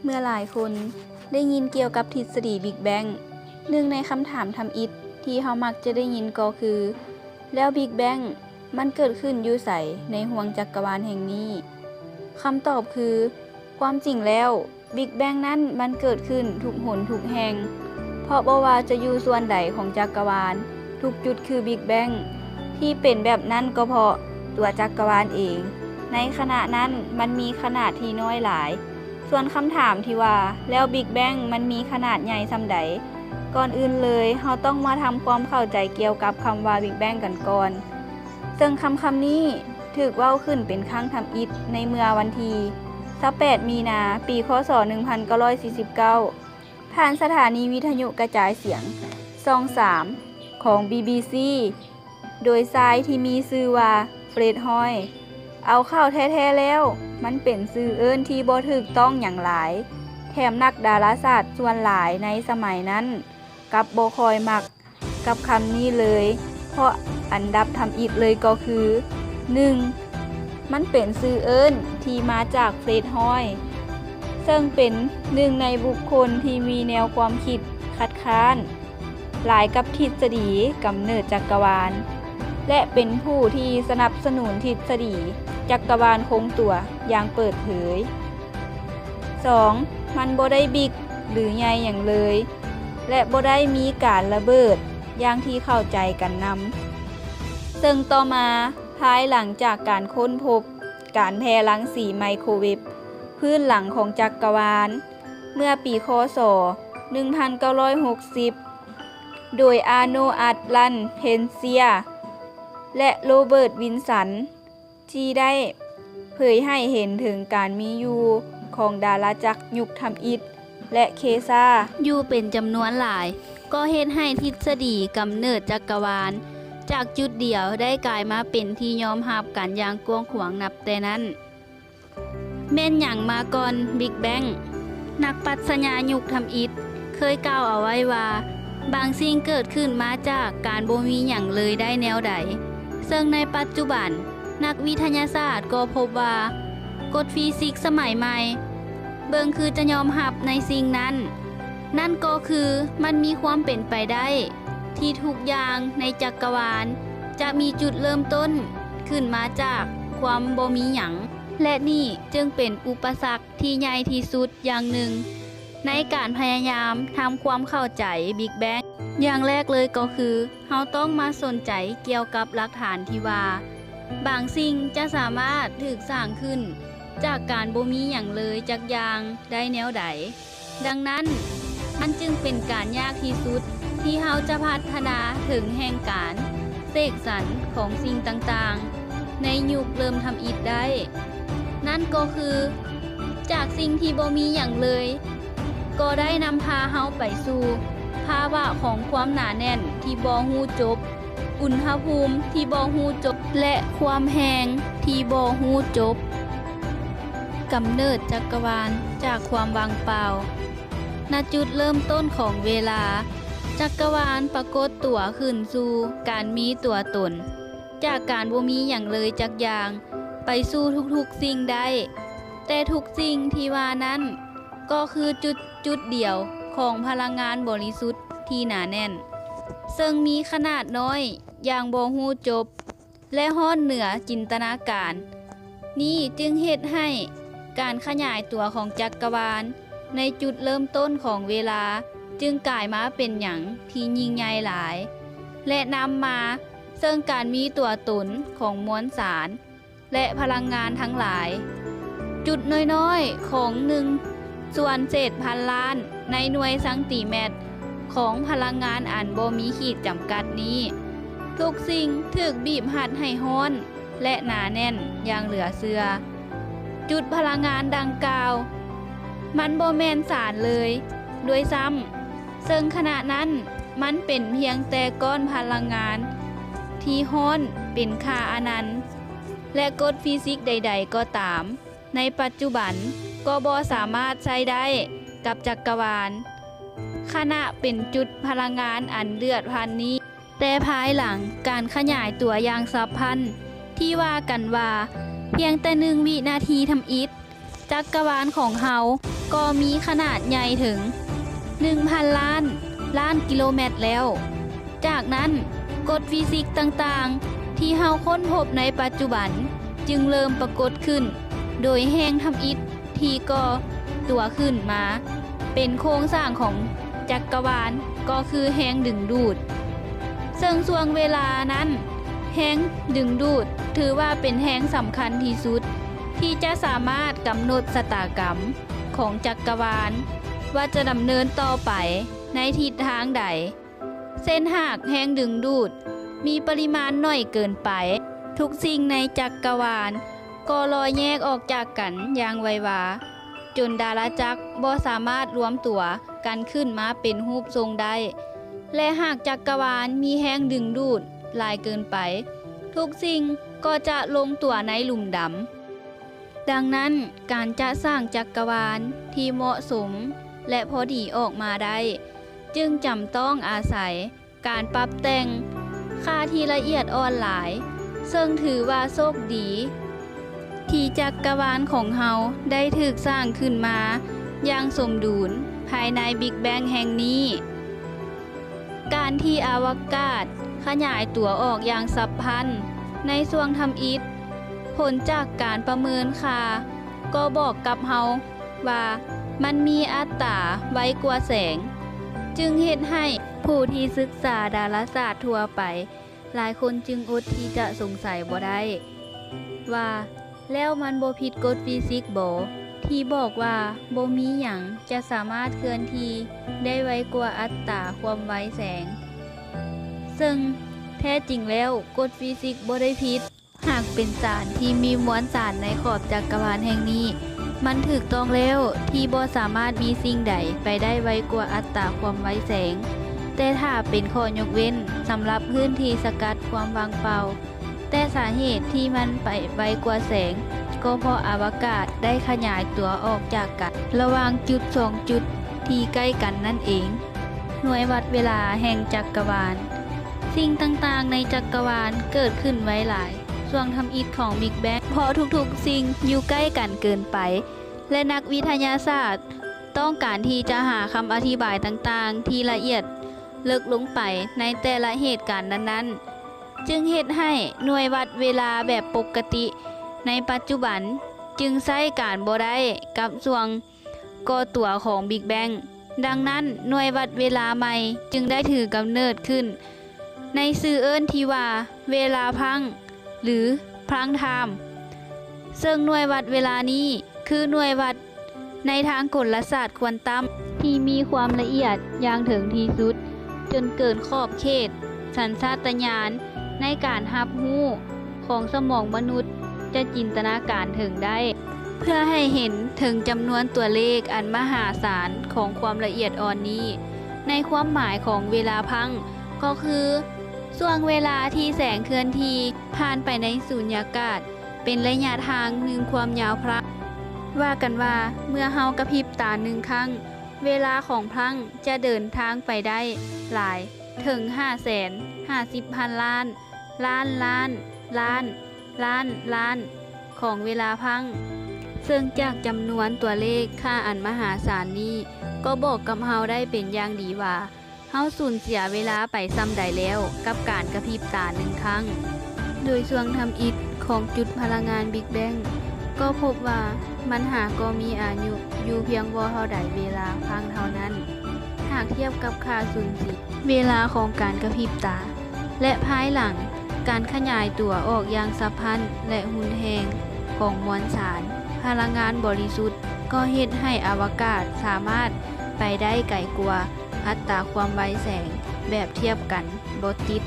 เมื่อหลายคนได้ยินเกี่ยวกับทฤษฎีบิ๊กแบงหนึ่งในคำถามทำอิฐที่เฮามักจะได้ยินก็คือแล้วบิ๊กแบงมันเกิดขึ้นอยู่ไสในห้วงจักรวาลแห่งนี้คำตอบคือความจริงแล้วบิ๊กแบงนั้นมันเกิดขึ้นทุกหนทุกแห่งเพราะบ่ว่าจะอยู่ส่วนใดของจักรวาลทุกจุดคือบิ๊กแบงที่เป็นแบบนั้นก็เพราะตัวจักรวาลเองในขณะนั้นมันมีขนาดที่น้อยหลายส่วนคำถามที่ว่าแล้วบิ๊กแบงมันมีขนาดใหญ่ส่ำใดก่อนอื่นเลยเราต้องมาทำความเข้าใจเกี่ยวกับคำว่าบิ๊กแบงกันก่อนซึ่งคำนี้ถูกเว้าขึ้นเป็นครั้งทำอิฐในเมื่อวันที่18 มีนาปีคศ 1949 ผ่านสถานีวิทยุกระจายเสียงช่อง 3 ของ BBC โดยชายที่มีชื่อว่าเฟร็ดฮอยเอาเข้าแท้ๆแล้วมันเป็นชื่อเอิ้นที่บ่ถูกต้องอย่างหลายแถมนักดาราศาสตร์ส่วนหลายในสมัยนั้นกับบ่ค่อยมักกับคำนี้เลยเพราะอันดับทำอิฐเลยก็คือ 1. มันเป็นชื่อเอิ้นที่มาจากเฟร็ดฮอยซึ่งเป็นหนึ่งในบุคคลที่มีแนวความคิดคัดค้านหลายกับทฤษฎีกำเนิดจักรวาลและเป็นผู้ที่สนับสนุนทฤษฎีจักรวาลคงตัวอย่างเปิดเผย 2. มันบ่ได้บิ๊กหรือใหญ่อย่างเลยและบ่ได้มีการระเบิดอย่างที่เข้าใจกันนำซึ่งต่อมาภายหลังจากการค้นพบการแพร่รังสีไมโครเวฟพื้นหลังของจักรวาลเมื่อปีคศ 1960 โดยอาโนอัตลันเพนเซียและโรเบิร์ตวินสันที่ได้เผยให้เห็นถึงการมีอยู่ของดาราจักรยุคทำอิฐและเคซาอยู่เป็นจำนวนหลายก็เฮ็ดให้ทฤษฎีกำเนิดจักรวาลจากจุดเดียวได้กลายมาเป็นที่ยอมรับกันอย่างกว้างขวางนับแต่นั้นแม่นหยังมาก่อนบิ๊กแบงนักปรัชญายุคทำอิฐเคยกล่าวเอาไว้ว่าบางสิ่งเกิดขึ้นมาจากการบ่มีหยังเลยได้แนวใดซึ่งในปัจจุบันนักวิทยาศาสตร์ก็พบว่ากฎฟิสิกส์สมัยใหม่เบิ่งคือจะยอมรับในสิ่งนั้นนั่นก็คือมันมีความเป็นไปได้ที่ทุกอย่างในจักรวาลจะมีจุดเริ่มต้นขึ้นมาจากความบ่มีหยังและนี่จึงเป็นอุปสรรคที่ใหญ่ที่สุดอย่างหนึ่งในการพยายามทำความเข้าใจบิ๊กแบงอย่างแรกเลยก็คือเราต้องมาสนใจเกี่ยวกับหลักฐานที่ว่าบางสิ่งจะสามารถถูกสร้างขึ้นจากการบ่มีหยังเลยจักอย่างได้แนวใดดังนั้นมันจึงเป็นการยากที่สุดที่เราจะพัฒนาถึงแห่งการเสกสรรของสิ่งต่างๆในยุคเริ่มทำอิฐได้นั่นก็คือจากสิ่งที่บ่มีหยังเลยก็ได้นำพาเราไปสู่ภาวะของความหนาแน่นที่บ่ฮู้จบอุณหภูมิที่บ่ฮู้จบและความแห้งที่บ่ฮู้จบกำเนิดจักรวาลจากความว่างเปล่าณจุดเริ่มต้นของเวลาจักรวาลปรากฏตัวขึ้นสู่การมีตัวตนจากการบ่มีหยังเลยจักอย่างไปสู่ทุกๆสิ่งได้แต่ทุกสิ่งที่ว่านั้นก็คือจุดเดียวของพลังงานบริสุทธิ์ที่หนาแน่นซึ่งมีขนาดน้อยอย่างบ่ฮู้จบและฮ้อนเหนือจินตนาการนี่จึงเฮ็ดให้การขยายตัวของจักรวาลในจุดเริ่มต้นของเวลาจึงกลายมาเป็นหยังที่ยิ่งใหญ่หลายและนำมาซึ่งการมีตัวตนของมวลสารและพลังงานทั้งหลายจุดน้อยๆของ1ส่วนเศษพันล้านในหน่วยซังติเมตรของพลังงานอันบ่มีขีดจำกัดนี้ทุกสิ่งถูกบีบหัดให้ร้อนและหนาแน่นอย่างเหลือเชื่อจุดพลังงานดังกล่าวมันบ่แม่นสารเลยโดยซ้ำซึ่งขณะนั้นมันเป็นเพียงแต่ก้อนพลังงานที่ร้อนเป็นค่าอนันต์และกฎฟิสิกส์ใดๆก็ตามในปัจจุบันก็บ่สามารถใช้ได้กับจักรวาลขณะเป็นจุดพลังงานอันเดือดพล่านนี้แต่ภายหลังการขยายตัวอย่างฉับพลัน ที่ว่ากันว่าเพียงแต่1วินาทีทำอิฐจักรวาลของเฮาก็มีขนาดใหญ่ถึง 1,000 ล้านกิโลเมตรแล้วจากนั้นกฎฟิสิกส์ต่างๆที่เฮาค้นพบในปัจจุบันจึงเริ่มปรากฏขึ้นโดยแรงทำอิฐที่ก่อตัวขึ้นมาเป็นโครงสร้างของจักรวาลก็คือแรงดึงดูดซึ่งช่วงเวลานั้นแรงดึงดูดถือว่าเป็นแรงสำคัญที่สุดที่จะสามารถกำหนดชะตากรรมของจักรวาลว่าจะดำเนินต่อไปในทิศทางใดเส้นหากแรงดึงดูดมีปริมาณน้อยเกินไปทุกสิ่งในจักรวาลก็ลอยแยกออกจากกันอย่างไววาจนดาราจักรบ่สามารถรวมตัวกันขึ้นมาเป็นรูปทรงได้และหากจักรวาลมีแรงดึงดูดหลายเกินไปทุกสิ่งก็จะลงตัวในหลุมดำดังนั้นการจะสร้างจักรวาลที่เหมาะสมและพอดีออกมาได้จึงจำต้องอาศัยการปรับแต่งค่าที่ละเอียดอ่อนหลายซึ่งถือว่าโชคดีที่จักรวาลของเฮาได้ถูกสร้างขึ้นมาอย่างสมดุลภายในบิ๊กแบงแห่งนี้การที่อวกาศขยายตัวออกอย่างฉับพลันในช่วงทำอิฐผลจากการประเมินค่าก็บอกกับเฮาว่ามันมีอัตราไวกว่าแสงจึงเฮ็ดให้ผู้ที่ศึกษาดาราศาสตร์ทั่วไปหลายคนจึงอดที่จะสงสัยบ่ได้ว่าแล้วมันบ่ผิดกฎฟิสิกส์บ่ที่บอกว่าบ่มีหยังจะสามารถเคลื่อนที่ได้ไวกว่าอัตราความไวแสงซึ่งแท้จริงแล้วกฎฟิสิกส์บ่ได้ผิดหากเป็นสารที่มีมวลสารในขอบจักรวาลแห่งนี้มันถูกต้องแล้วที่บ่สามารถมีสิ่งใดไปได้ไวกว่าอัตราความไวแสงแต่ถ้าเป็นข้อยกเว้นสำหรับพื้นที่สกัดความว่างเปล่าแต่สาเหตุที่มันไปไวกว่าแสงก็เพราะอวกาศได้ขยายตัวออกจากกันระหว่างจุด2จุดที่ใกล้กันนั่นเองหน่วยวัดเวลาแห่งจักรวาลสิ่งต่างๆในจักรวาลเกิดขึ้นไว้หลายช่วงทำอิฐของบิ๊กแบงเพราะทุกๆสิ่งอยู่ใกล้กันเกินไปและนักวิทยาศาสตร์ต้องการที่จะหาคำอธิบายต่างๆที่ละเอียดลึกลงไปในแต่ละเหตุการณ์นั้นๆจึงเฮ็ดให้หน่วยวัดเวลาแบบปกติในปัจจุบันจึงใช้การบ่ได้กับช่วงก่อตัวของบิ๊กแบงดังนั้นหน่วยวัดเวลาใหม่จึงได้ถือกำเนิดขึ้นในชื่อเอิ้นที่ว่าเวลาพังหรือพลังไทม์ซึ่งหน่วยวัดเวลานี้คือหน่วยวัดในทางกลศาสตร์ควอนตัมที่มีความละเอียดอย่างถึงที่สุดจนเกินขอบเขตสัญชาตญาณในการรับรู้ของสมองมนุษย์จะจินตนาการถึงได้เพื่อให้เห็นถึงจำนวนตัวเลขอันมหาศาลของความละเอียดอ่อนนี้ในความหมายของเวลาพังก็คือช่วงเวลาที่แสงเคลื่อนที่ผ่านไปในสุญญากาศเป็นระยะทางหนึ่งความยาวพลังว่ากันว่าเมื่อเฮากระพริบตา1ครั้งเวลาของพลังจะเดินทางไปได้หลายถึง550,000 ล้านของเวลาพังซึ่งจากจำนวนตัวเลขค่าอันมหาศาลนี้ก็บอกกับเฮาได้เป็นอย่างดีว่าเฮาสูญเสียเวลาไปซ้ำใดแล้วกับการกระพริบตา1ครั้งโดยช่วงทำอิฐของจุดพลังงานบิ๊กแบงก็พบว่ามันหาก็มีอายุอยู่เพียงบ่เท่าใดเวลาพังเท่านั้นหากเทียบกับค่าสูญเสียเวลาของการกระพริบตาและภายหลังการขยายตัวออกอย่างฉับพลันและหุนแรงของมวลสารพลังงานบริสุทธิ์ก็เฮ็ดให้อวกาศสามารถไปได้ไกลกว่าอัตราความไวแสงแบบเทียบกันบ่ติด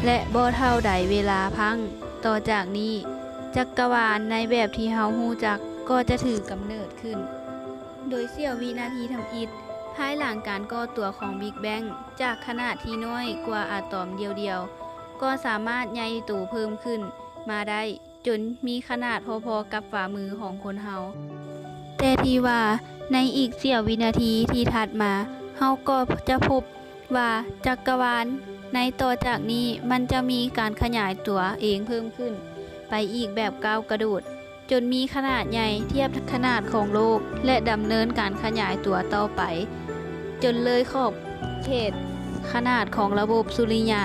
และบ่เท่าใดเวลาพังต่อจากนี้จักรวาลในแบบที่เฮาฮู้จักก็จะถือกำเนิดขึ้นโดยเสี้ยววินาทีทำอิฐภายหลังการก่อตัวของบิ๊กแบงจากขนาดที่น้อยกว่าอะตอมเดียวๆก็สามารถใหญ่โตเพิ่มขึ้นมาได้จนมีขนาดพอๆกับฝ่ามือของคนเฮาแต่ที่ว่าในอีกเสี้ยววินาทีที่ถัดมาเฮาก็จะพบว่าจักรวาลในต่อจากนี้มันจะมีการขยายตัวเองเพิ่มขึ้น ไปอีกแบบก้าวกระโดดจนมีขนาดใหญ่เทียบขนาดของโลกและดำเนินการขยายตัวต่อไปจนเลยขอบเขตขนาดของระบบสุริยะ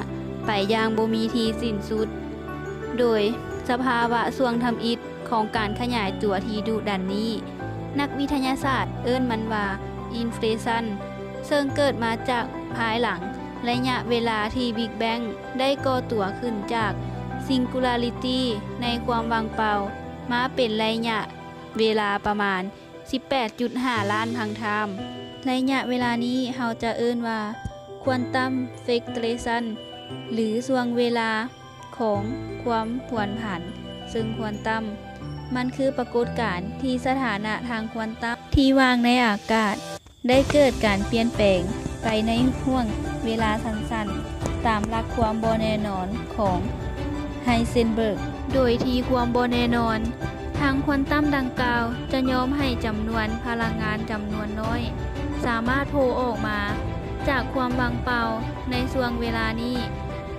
ไปอย่างบ่มีที่สิ้นสุดโดยสภาวะทรวงทำอิฐของการขยายตัวที่ดุดันนี้นักวิทยาศาสตร์เอิ้นมันว่าอินฟลชันซึ่งเกิดมาจากภายหลังระยะเวลาที่บิ๊กแบงได้ก่อตัวขึ้นจากซิงคูลาริตี้ในความว่างเปล่ามาเป็นระยะเวลาประมาณ 18.5 ล้านพังไทม์ระยะเวลานี้เราจะเอิ้นว่าควอนตัมเฟกเทชันหรือช่วงเวลาของความผวนผันซึ่งควอนตัมมันคือปรากฏการณ์ที่สถานะทางควอนตัมที่วางในอากาศได้เกิดการเปลี่ยนแปลงไปในห่วงเวลาสั้นๆตามหลักความบ่แน่นอนของไฮเซนเบิร์กโดยที่ความบ่แน่นอนทางควอนตัมดังกล่าวจะยอมให้จำนวนพลังงานจำนวนน้อยสามารถโผล่ออกมาจากความว่างเปล่าในช่วงเวลานี้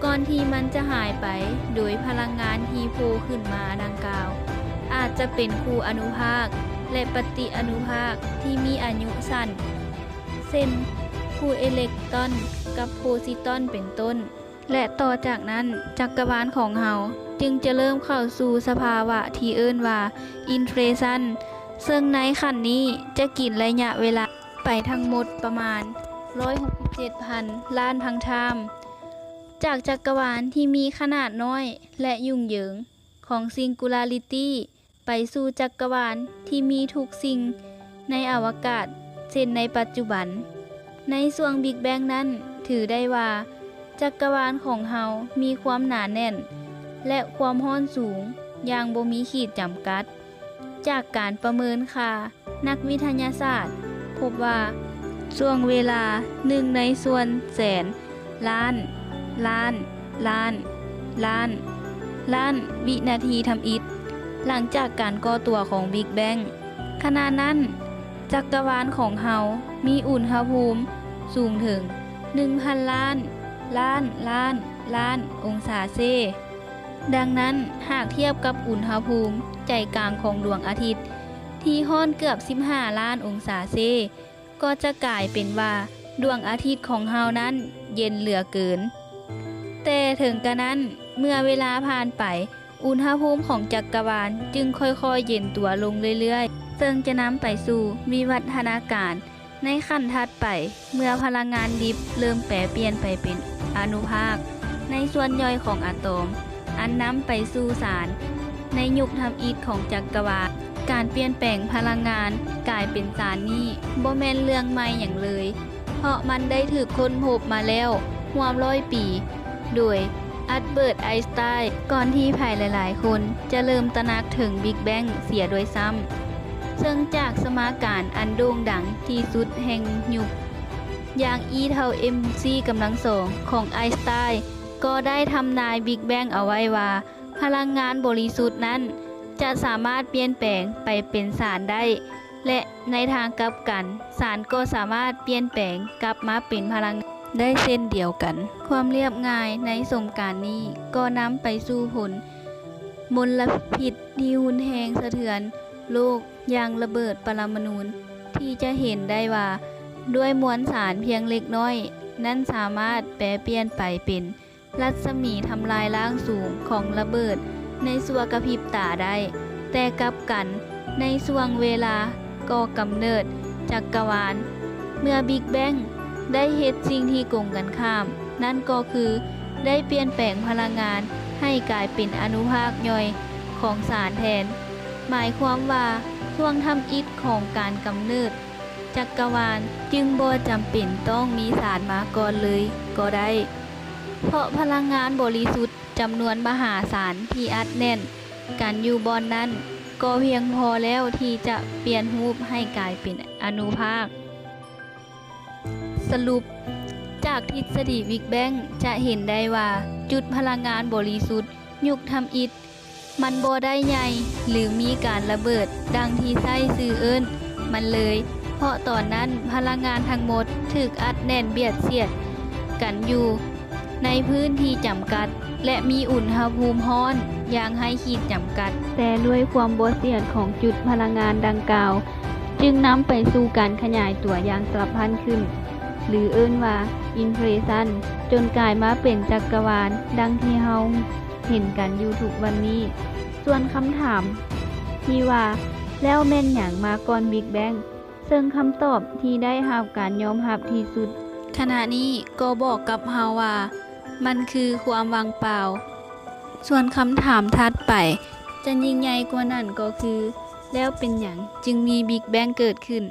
ก่อนที่มันจะหายไปโดยพลังงานที่โผล่ขึ้นมาดังกล่าวอาจจะเป็นคู่อนุภาคและปฏิอนุภาคที่มีอายุสั้นเช่นคู่อิเล็กตรอนกับโพซิตรอนเป็นต้นและต่อจากนั้นจักรวาลของเฮาจึงจะเริ่มเข้าสู่สภาวะที่เอิ้นว่าอินฟลชันซึ่งในขั้นนี้จะกินระยะเวลาไปทั้งหมดประมาณ 167,000 ล้านพังไทม์จากจักรวาลที่มีขนาดน้อยและยุ่งเหยิงของซิงคูลาริตี้ไปสู่จักรวาลที่มีทุกสิ่งในอวกาศเช่นในปัจจุบันในช่วงบิ๊กแบงนั้นถือได้ว่าจักรวาลของเฮามีความหนาแน่นและความร้อนสูงอย่างบ่มีขีดจำกัดจากการประเมินค่านักวิทยาศาสตร์พบว่าช่วงเวลา1ในส่วนแสนล้านวินาทีทำอิฐหลังจากการก่อตัวของบิ๊กแบงขณะนั้นจักรวาลของเฮามีอุณหภูมิสูงถึง 1,000 ล้านองศาเซดังนั้นหากเทียบกับอุณหภูมิใจกลางของดวงอาทิตย์ที่ร้อนเกือบ15 ล้านองศาเซก็จะกลายเป็นว่าดวงอาทิตย์ของเฮานั้นเย็นเหลือเกินแต่ถึงกระนั้นเมื่อเวลาผ่านไปอุณหภูมิของจักรวาลจึงค่อยๆเย็นตัวลงเรื่อยๆซึ่งจะนำไปสู่วิวัฒนาการในขั้นถัดไปเมื่อพลังงานดิบเริ่มแปรเปลี่ยนไปเป็นอนุภาคในส่วนย่อยของอะตอมอันนำไปสู่สารในยุคทำอิฐของจักรวาลการเปลี่ยนแปลงพลังงานกลายเป็นสารนี้บ่แม่นเรื่องใหม่อย่างเลยเพราะมันได้ถูกค้นพบมาแล้วร่วม100 ปีโดยอัลเบิร์ตไอน์สไตน์ก่อนที่ผู้หลายๆคนจะเริ่มตระหนักถึงบิ๊กแบงเสียโดยซ้ำซึ่งจากสมการอันโด่งดังที่สุดแห่งยุคอย่าง E เท่า mc กำลังสองของไอน์สไตน์ก็ได้ทำนายบิ๊กแบงเอาไว้ว่าพลังงานบริสุทธิ์นั้นจะสามารถเปลี่ยนแปลงไปเป็นสารได้และในทางกลับกันสารก็สามารถเปลี่ยนแปลงกลับมาเป็นพลังได้เช่นเดียวกันความเรียบง่ายในสมการนี้ก็นำไปสู่ผลมลพิษที่รุนแรงสะเทือนโลกอย่างระเบิดปรมาณูที่จะเห็นได้ว่าด้วยมวลสารเพียงเล็กน้อยนั้นสามารถแปรเปลี่ยนไปเป็นรัศมีทำลายล้างสูงของระเบิดในชั่วกระพริบตาได้แต่กลับกันในช่วงเวลาก่อกำเนิดจักรวาลเมื่อบิ๊กแบงได้เฮ็ดสิ่งที่ตรงกันข้ามนั่นก็คือได้เปลี่ยนแปลงพลังงานให้กลายเป็นอนุภาคย่อยของสารแทนหมายความว่าช่วงทำอิฐของการกำเนิดจักรวาลจึงบ่จำเป็นต้องมีสารมาก่อนเลยก็ได้เพราะพลังงานบริสุทธิ์จำนวนมหาศาลที่อัดแน่นกันอยู่บอนนั้นก็เพียงพอแล้วที่จะเปลี่ยนรูปให้กลายเป็นอนุภาคสรุปจากทฤษฎีบิ๊กแบงจะเห็นได้ว่าจุดพลังงานบริสุทธิ์ยุคทำอิฐมันบ่ได้ใหญ่หรือมีการระเบิดดังที่ใช้ชื่อเอิ้นมันเลยเพราะตอนนั้นพลังงานทั้งหมดถูกอัดแน่นเบียดเสียดกันอยู่ในพื้นที่จำกัด และมีอุณหภูมิร้อนอย่างให้ขีดจำกัด แต่ด้วยความบ่เสถียรของจุดพลังงานดังกล่าว จึงนำไปสู่การขยายตัวอย่างสลับพันขึ้น หรือเอิ้นว่าอินเฟลชันจนกลายมาเป็นจักรวาลดังที่เฮาเห็นกันอยู่ทุกวันนี้ ส่วนคำถามที่ว่าแล้วแม่นหยังมาก่อนบิ๊กแบงซึ่งคำตอบที่ได้รับการยอมรับที่สุด ขณะนี้ก็บอกกับเฮาว่า มันคือความว่างเปล่า ส่วนคำถามถัดไป จะยิ่งใหญ่กว่านั้นก็คือ แล้วเป็นหยังจึงมีบิ๊กแบงเกิดขึ้น